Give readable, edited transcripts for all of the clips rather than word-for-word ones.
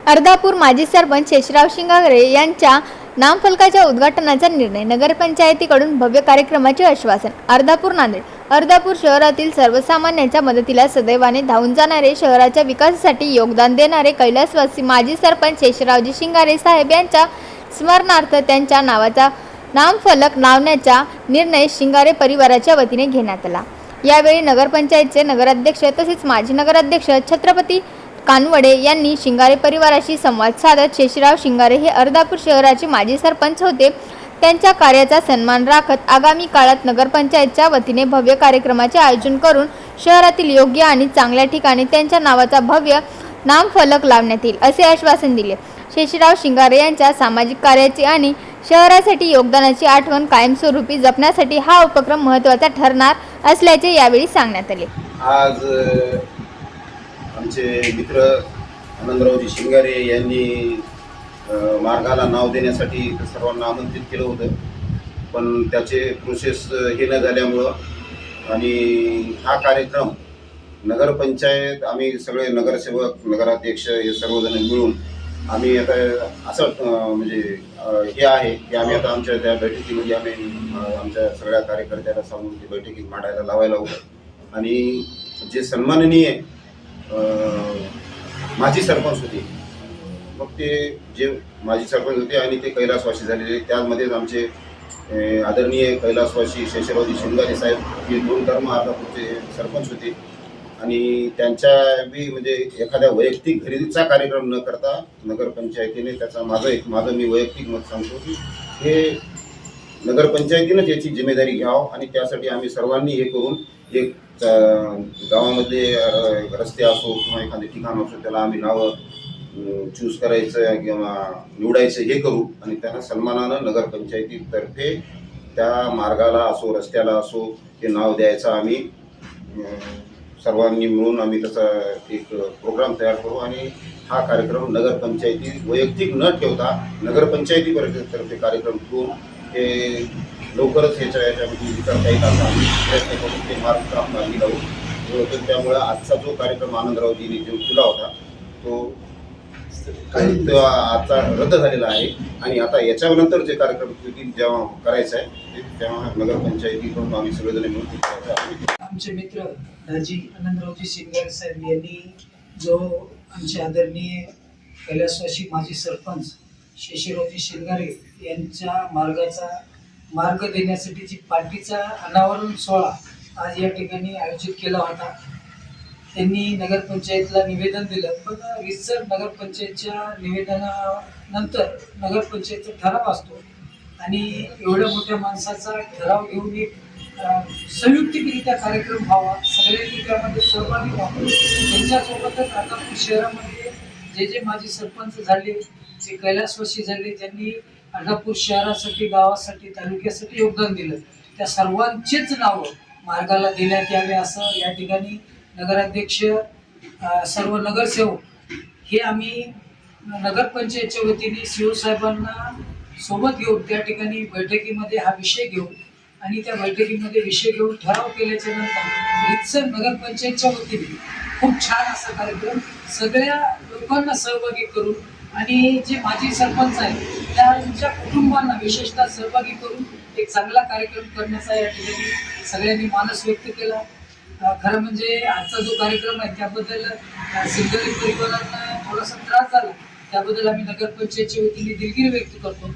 अर्धापूर माजी सरपंच शेषराव शिंगारे यांच्या नामफलकाच्या उद्घाटनाचा निर्णय, नगरपंचायतीकडून भव्य कार्यक्रमाचे आश्वासन. अर्धापूर नांदेड. अर्धापूर शहरातील सर्वसामान्यांच्या मदतीला सदैवाने धावून जाणारे, शहराच्या विकासासाठी योगदान देणारे कैलासवासी माजी सरपंच शेषरावजी शिंगारे साहेब यांच्या स्मरणार्थ त्यांच्या नावाचा नामफलक लावण्याचा निर्णय शिंगारे परिवाराच्या वतीने घेण्यात आला. यावेळी नगरपंचायतचे नगराध्यक्ष तसेच माजी नगराध्यक्ष छत्रपती कानवडे यांनी शिंगारे परिवाराशी संवाद साधत शेषराव शिंगारे हे अर्धापूर शहराचे माजी सरपंच होते. त्यांच्या कार्याचा सन्मान राखत आगामी काळात नगरपंचायतच्या वतीने भव्य कार्यक्रमाचे आयोजन करून शहरातील योग्य आणि चांगल्या ठिकाणी त्यांच्या नावाचा भव्य नामफलक लावण्यात येईल, असे आश्वासन दिले. शेषराव शिंगारे यांच्या सामाजिक कार्याची आणि शहरासाठी योगदानाची आठवण कायमस्वरूपी जपण्यासाठी हा उपक्रम महत्त्वाचा ठरणार असल्याचे यावेळी सांगण्यात आले. आज आमचे मित्र आनंदरावजी शिंगारे यांनी मार्गाला नाव देण्यासाठी सर्वांना आमंत्रित केलं होतं, पण त्याचे प्रोसेस हे न झाल्यामुळं आणि हा कार्यक्रम नगरपंचायत आम्ही सगळे नगरसेवक नगराध्यक्ष हे सर्वजण मिळून आम्ही आता असं म्हणजे हे आहे की आम्ही आता आमच्या त्या बैठकीमध्ये आम्ही आमच्या सगळ्या कार्यकर्त्याला सांगून ती बैठकीत मांडायला लावायला होतं. आणि जे सन्माननीय माजी सरपंच होते, मग ते जे माजी सरपंच होते आणि ते कैलासवासी झालेले, त्यामध्येच आमचे आदरणीय कैलासवासी शेषरावजी शिंगारे साहेब हे 2 टर्म अर्धापूरचे सरपंच होते. आणि त्यांच्या बी म्हणजे एखाद्या वैयक्तिक खरेदीचा कार्यक्रम न करता नगरपंचायतीने त्याचा माझं मी वैयक्तिक मत सांगतो की हे नगरपंचायतीनंच याची जिम्मेदारी घ्यावं आणि त्यासाठी आम्ही सर्वांनी हे करून एक गावामध्ये रस्ते असो किंवा एखादे ठिकाण असो त्याला आम्ही नावं चूज करायचं किंवा निवडायचं हे करू आणि त्यांना सन्मानानं नगरपंचायतीतर्फे त्या मार्गाला असो रस्त्याला असो ते नाव द्यायचं आम्ही सर्वांनी मिळून आम्ही त्याचा एक प्रोग्राम तयार करू आणि हा कार्यक्रम नगरपंचायती वैयक्तिक न ठेवता नगरपंचायतीतर्फे कार्यक्रम ठेवून हे लवकरच याच्यामध्ये करता येईल असा आम्ही प्रयत्न करून ते मार्ग मार्गी लावू. त्यामुळे आजचा जो कार्यक्रम आनंदरावजींनी जो केला होता तो आजचा रद्द झालेला आहे आणि आता याच्यानंतर जे कार्यक्रम जेव्हा करायचं आहे तेव्हा नगरपंचायतीकडून आम्ही सगळेजण मिळून आमचे मित्र दाजी आनंदरावजी शिंगारे साहेब यांनी जो आमचे आदरणीय कैलासवासी माजी सरपंच शेषरावजी शिंगारे यांच्या मार्ग देण्यासाठीची पार्टीचा अनावरण सोहळा आज या ठिकाणी आयोजित केला होता. त्यांनी नगरपंचायतला निवेदन दिलं, पण रितसर नगरपंचायतच्या निवेदनानंतर नगरपंचायतचा ठराव असतो आणि एवढ्या मोठ्या माणसाचा ठराव घेऊन एक संयुक्तिकरित्या कार्यक्रम व्हावा, सगळ्यांनी त्यामध्ये सहभागी व्हावं. त्यांच्यासोबतच अर्धापूर शहरामध्ये जे माजी सरपंच झाले, जे कैलासवासी झाले, ज्यांनी अर्धापूर शहरासाठी गावासाठी तालुक्यासाठी योगदान दिलं, त्या सर्वांचेच नावं मार्गाला देण्यात यावे असं या ठिकाणी नगराध्यक्ष सर्व नगरसेवक हे आम्ही नगरपंचायतच्या वतीने सीओ साहेबांना सोबत घेऊन त्या ठिकाणी बैठकीमध्ये हा विषय घेऊ आणि त्या बैठकीमध्ये विषय घेऊन ठराव केल्याच्या नंतर रितसर नगरपंचायतच्या वतीने खूप छान असा कार्यक्रम सगळ्या लोकांना सहभागी करून आणि जे माजी सरपंच आहेत त्यांच्या कुटुंबांना विशेषतः सहभागी करून एक चांगला कार्यक्रम करण्याचा या ठिकाणी सगळ्यांनी मानस व्यक्त केला. खरं म्हणजे आजचा जो कार्यक्रम आहे त्याबद्दल शिंगारे परिवारांना थोडासा त्रास झाला, त्याबद्दल आम्ही नगरपंचायतच्या वतीने दिलगिरी व्यक्त करतो.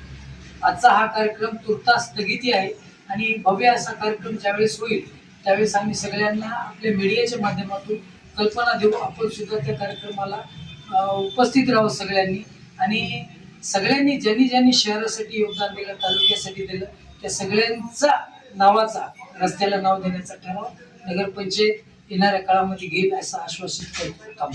आजचा हा कार्यक्रम तुर्तास स्थगिती आहे आणि भव्य असा कार्यक्रम ज्यावेळेस होईल त्यावेळेस आम्ही सगळ्यांना आपल्या मीडियाच्या माध्यमातून कल्पना देऊ, आपण सुद्धा त्या कार्यक्रमाला उपस्थित राहू सगळ्यांनी. आणि सगळ्यांनी ज्यांनी शहरासाठी योगदान दिलं, तालुक्यासाठी दिलं, त्या सगळ्यांचा नावाचा रस्त्याला नाव देण्याचा ठराव नगरपंचायत येणाऱ्या काळामध्ये घेईल असं आश्वासित करतो.